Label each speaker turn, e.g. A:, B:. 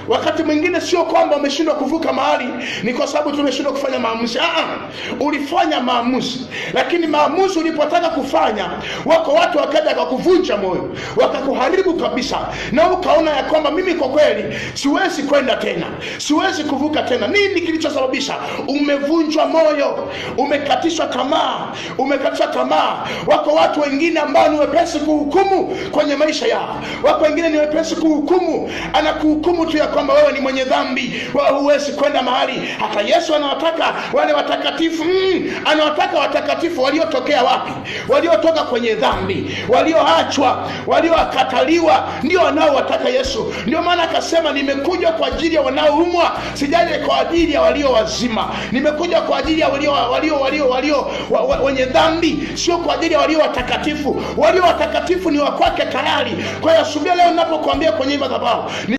A: Wakati mwingine sio kwamba umeshindwa kuvuka mahali ni kwa sababu tumeshindwa kufanya maamuzi. Ulifanya maamuzi, lakini maamuzi ulipotaka kufanya, wako watu wakaja wakakuvunja moyo, wakakuharibu kabisa, na ukaona ya kwamba mimi kwa kweli siwezi kwenda tena, siwezi kuvuka tena. Nini kilichosababisha? Umevunjwa moyo, umekatishwa tamaa. Wako watu wengine ambao ni wepesi kuhukumu kwenye maisha yao. Wako wengine ni wepesi kuhukumu, anakuhukumu tu ya kwamba wewe ni mwenye dhambi, wewe huwezi kwenda mahali. Hata Yesu anawataka wale watakatifu, anawataka watakatifu waliotokea wapi? Waliotoka kwenye dhambi, walioachwa, waliokataliwa, ndio wanaowataka Yesu. Ndio maana akasema, nimekuja kwa ajili ya wanaoumwa, sijaje kwa ajili ya walio wazima. Nimekuja kwa ajili ya walio wenye dhambi, sio kwa ajili ya walio watakatifu. Walio watakatifu ni wa kwake tayari. Kwa hiyo asubuhi leo ninapokuambia kwenye madhabahu,